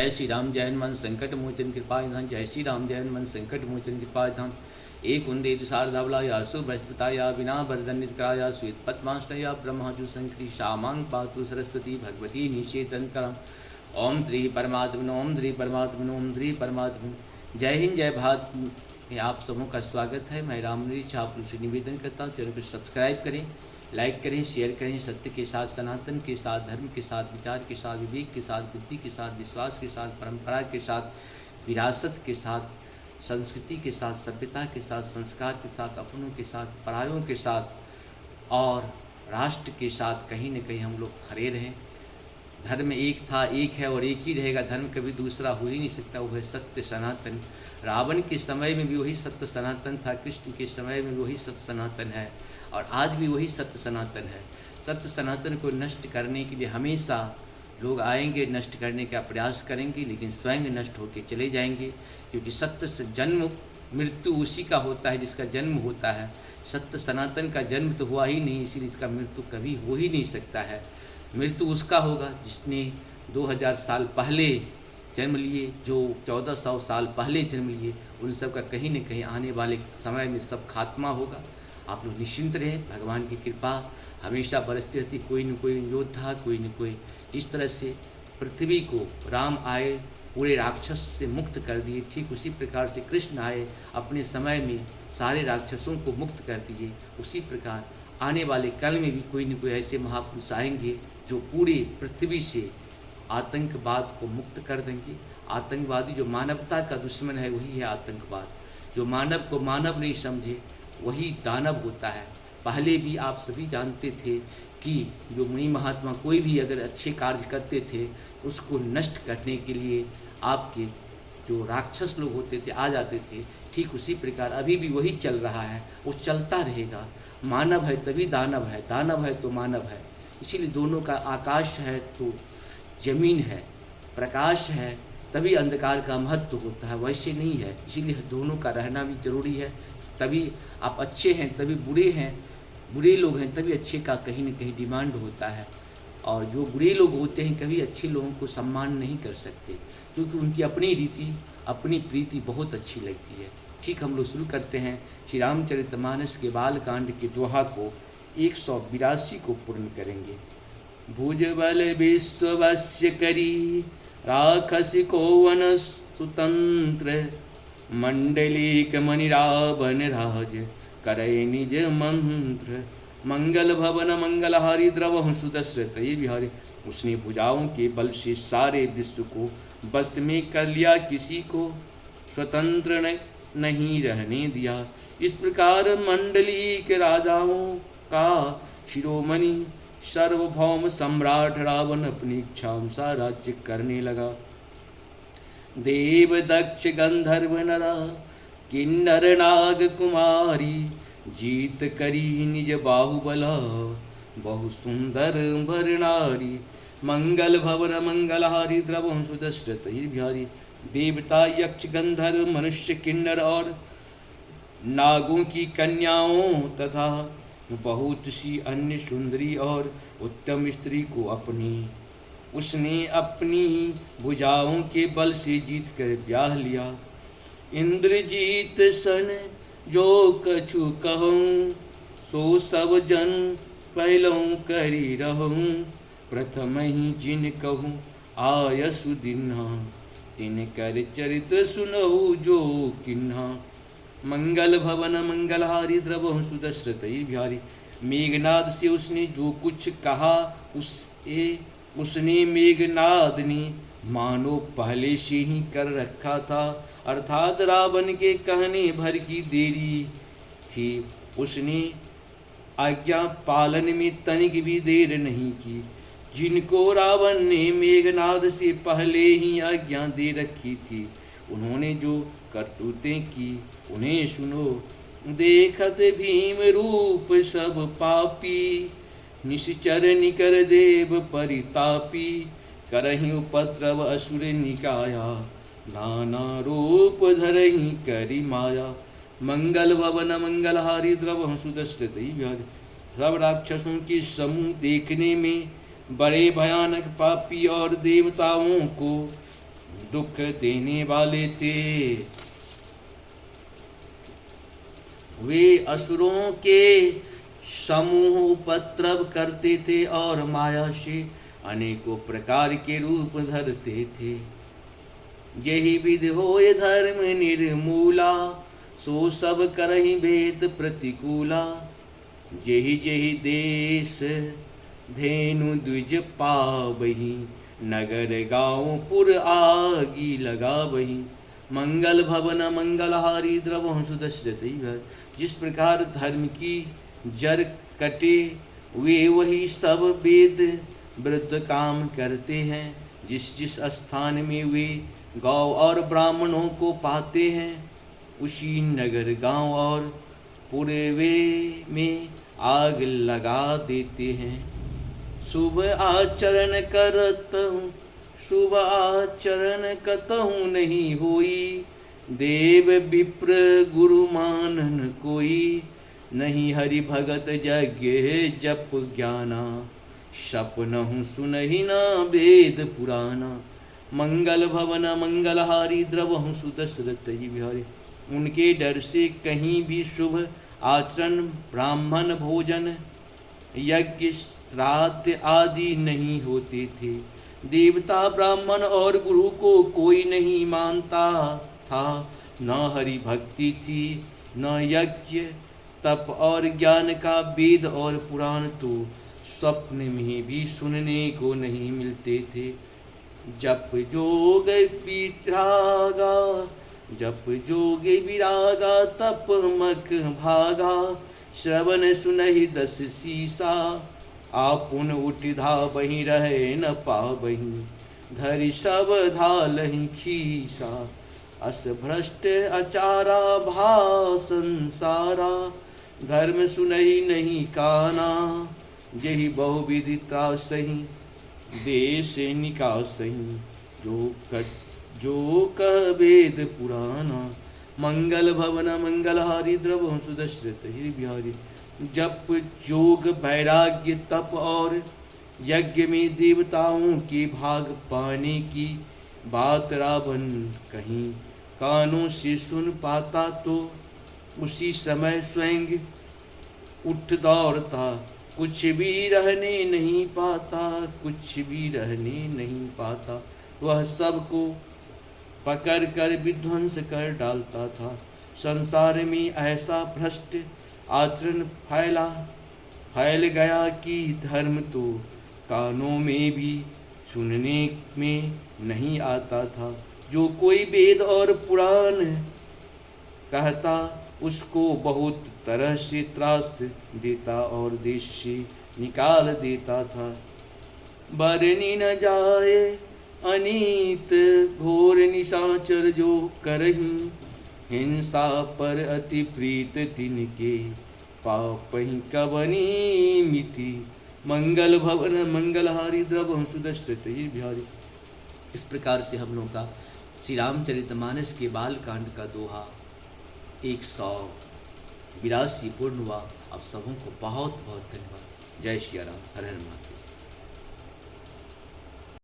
जय श्री राम जय हनुमान संकट मोचन कृपा निधान। जय श्री राम जय हनुमान संकट मोचन कृपा निधान। एक उन्दे तुषारधवलाया सुभ्रष्टताया विना वरदन्नितकराया श्वेत पद्माश्रया ब्रह्माजु संकृति शामांग पातु सरस्वती भगवती निषेधनकरम। ओम श्री परमात्मन ओम श्री परमात्मन ओम श्री परमात्मन। जय हिंद जय भारत में आप सबों का स्वागत है। मैं रामनीश आप लोग से निवेदन करता हूँ, चैनल को सब्सक्राइब करें, लाइक करें, शेयर करें। सत्य के साथ, सनातन के साथ, धर्म के साथ, विचार के साथ, विवेक के साथ, बुद्धि के साथ, विश्वास के साथ, परंपरा के साथ, विरासत के साथ, संस्कृति के साथ, सभ्यता के साथ, संस्कार के साथ, अपनों के साथ, परायों के साथ और राष्ट्र के साथ कहीं न कहीं हम लोग खड़े रहें। धर्म एक था, एक है और एक ही रहेगा। धर्म कभी दूसरा हो ही नहीं सकता। वो है सत्य सनातन। रावण के समय में भी वही सत्य सनातन था, कृष्ण के समय में भी वही सत्य सनातन है और आज भी वही सत्य सनातन है। सत्य सनातन को नष्ट करने के लिए हमेशा लोग आएंगे, नष्ट करने का प्रयास करेंगे, लेकिन स्वयं नष्ट होकर चले जाएंगे। क्योंकि सत्य से जन्म मृत्यु उसी का होता है जिसका जन्म होता है। सत्य सनातन का जन्म तो हुआ ही नहीं, इसीलिए इसका मृत्यु कभी हो ही नहीं सकता है। मृत्यु उसका होगा जिसने 2000 साल पहले जन्म लिए, जो 1400 साल पहले जन्म लिए। उन सब का कहीं न कहीं आने वाले समय में सब खात्मा होगा। आप लोग निश्चिंत रहें, भगवान की कृपा हमेशा बरसती रहती। कोई न कोई योद्धा, कोई न कोई इस तरह से पृथ्वी को राम आए पूरे राक्षस से मुक्त कर दिए, ठीक उसी प्रकार से कृष्ण आए अपने समय में सारे राक्षसों को मुक्त कर दिए। उसी प्रकार आने वाले कल में भी कोई न कोई ऐसे महापुरुष आएंगे जो पूरी पृथ्वी से आतंकवाद को मुक्त कर देंगे। आतंकवादी जो मानवता का दुश्मन है वही है आतंकवाद। जो मानव को मानव नहीं समझे वही दानव होता है। पहले भी आप सभी जानते थे कि जो मुनि महात्मा कोई भी अगर अच्छे कार्य करते थे उसको नष्ट करने के लिए आपके जो राक्षस लोग होते थे आ जाते थे। ठीक उसी प्रकार अभी भी वही चल रहा है, वो चलता रहेगा। मानव है तभी दानव है, दानव है तो मानव है। इसीलिए दोनों का आकाश है तो जमीन है, प्रकाश है तभी अंधकार का महत्व होता है, वैसे नहीं है। इसीलिए दोनों का रहना भी जरूरी है। तभी आप अच्छे हैं तभी बुरे हैं, बुरे लोग हैं तभी अच्छे का कहीं न कहीं डिमांड होता है। और जो बुरे लोग होते हैं कभी अच्छे लोगों को सम्मान नहीं कर सकते, क्योंकि उनकी अपनी रीति, अपनी प्रीति बहुत अच्छी लगती है। ठीक, हम लोग शुरू करते हैं श्री रामचरितमानस के बालकांड के दोहा को 182 को पूर्ण करेंगे। भुजबल विश्ववस्य करी राखसी कोवन सुतंत्र, मंडलीक मणि रावण राज करय निज मंत्र। मंगल भवन मंगलहारी द्रवहु सुदशरथ बिहारी। उसने भुजाओं के बल से सारे विश्व को बस में कर लिया, किसी को स्वतंत्र नहीं रहने दिया। इस प्रकार मंडली के राजाओं का शिरोमणि सार्वभौम सम्राट रावण अपनी इच्छानुसार राज्य करने लगा। देव दक्ष गंधर्व नरा किन्नर नाग कुमारी, जीत करी निज बाहुबला बहु सुंदर भर नारी। मंगल भवन मंगलहारी द्रवहु सुदशरथ बिहारी। देवता यक्ष गंधर्व मनुष्य किन्नर और नागों की कन्याओं तथा बहुत सी अन्य सुंदरी और उत्तम स्त्री को उसने अपनी भुजाओं के बल से जीत कर ब्याह लिया। इंद्रजीत सन जो कछु कहूँ, सो सब जन पहलऊँ करी रहूँ। प्रथम ही जिन कहूँ आयसु दिन्हा, तिन कर चरित सुनहु जो किन्हा। मंगल भवन मंगलहारी द्रवहु सुदशरथ बिहारी। मेघनाद से उसने जो कुछ कहा उसने मेघनाद ने मानो पहले से ही कर रखा था, अर्थात रावण के कहने भर की देरी थी। उसने आज्ञा पालन में तनिक भी देर नहीं की। जिनको रावण ने मेघनाद से पहले ही आज्ञा दे रखी थी उन्होंने जो करतूतें की उन्हें सुनो। देखत भीम रूप सब पापी, निश्चर निकर देव परितापी। करहि उपद्रव असुर निकाया, नाना रूप धरहि करी माया। मंगल भवन मंगलहारी द्रवहु सुदशरथ बिहारी। सब राक्षसों के समूह देखने में बड़े भयानक पापी और देवताओं को दुख देने वाले थे। वे असुरों के समूह उपद्रव करते थे और माया से अनेकों प्रकार के रूप धरते थे। यही विधि होय धर्म निर्मूला, सो सब करहि भेद प्रतिकूला। जेहि जेहि देश धेनु द्विज पावहि, नगर गाँव पुर आगी लगावहि। मंगल भवन मंगलहारी द्रवहु सुदशरथि भर। जिस प्रकार धर्म की जड़ कटे वे वही सब वेद विरुद्ध काम करते हैं। जिस जिस स्थान में वे गौ और ब्राह्मणों को पाते हैं, उसी नगर गांव और पुरवे में आग लगा देते हैं। शुभ आचरण करतहु, शुभ आचरण कतहु नहीं होई। देव विप्र गुरु मानन कोई, नहीं हरि भगत यज्ञ जप ज्ञाना। सपनहु सुनहि न वेद पुराना, मंगल भवन मंगलहारी द्रवहु सुदशरथ बिहारी। उनके डर से कहीं भी शुभ आचरण, ब्राह्मण भोजन, यज्ञ श्राद्ध आदि नहीं होते थे। देवता ब्राह्मण और गुरु को कोई नहीं मानता था। न हरि भक्ति थी न यज्ञ तप और ज्ञान का वेद और पुराण तो स्वप्न में भी सुनने को नहीं मिलते थे। जप जोग विरागा, जप जोग विरागा, तप मक भागा। श्रवण सुनहि दस सीसा, आपुन उठ धावहि रहे न पावहि। धरि सब धालहि खीसा, अस भ्रष्ट अचारा भा संसारा। धर्म सुनहि नहीं काना, यही बहुविधि त्रासहि देश निकासहि। जो कह वेद पुराना, मंगल भवन मंगलहारी द्रवहु सुदशरथ बिहारी। जप जोग वैराग्य तप और यज्ञ में देवताओं के भाग पाने की बात रावण कहीं कानों से सुन पाता तो उसी समय स्वयं उठ दौड़ता। कुछ भी रहने नहीं पाता, कुछ भी रहने नहीं पाता। वह सबको पकड़ कर विध्वंस कर डालता था। संसार में ऐसा भ्रष्ट आचरण फैल गया कि धर्म तो कानों में भी सुनने में नहीं आता था। जो कोई वेद और पुराण कहता उसको बहुत तरह से त्रास देता और देश से निकाल देता था। बरनी न जाए अनीत घोर निशाचर जो करही, हिंसा पर अति प्रीत तिनके पापहि कवनी मिति। मंगल भवन मंगलहारी द्रवहु सुदशरथ बिहारी। इस प्रकार से हम लोगों का श्री रामचरितमानस के बालकांड का दोहा 182 पूर्ण हुआ। आप सबों को बहुत बहुत धन्यवाद। जय श्री राम। हर हर महादेव।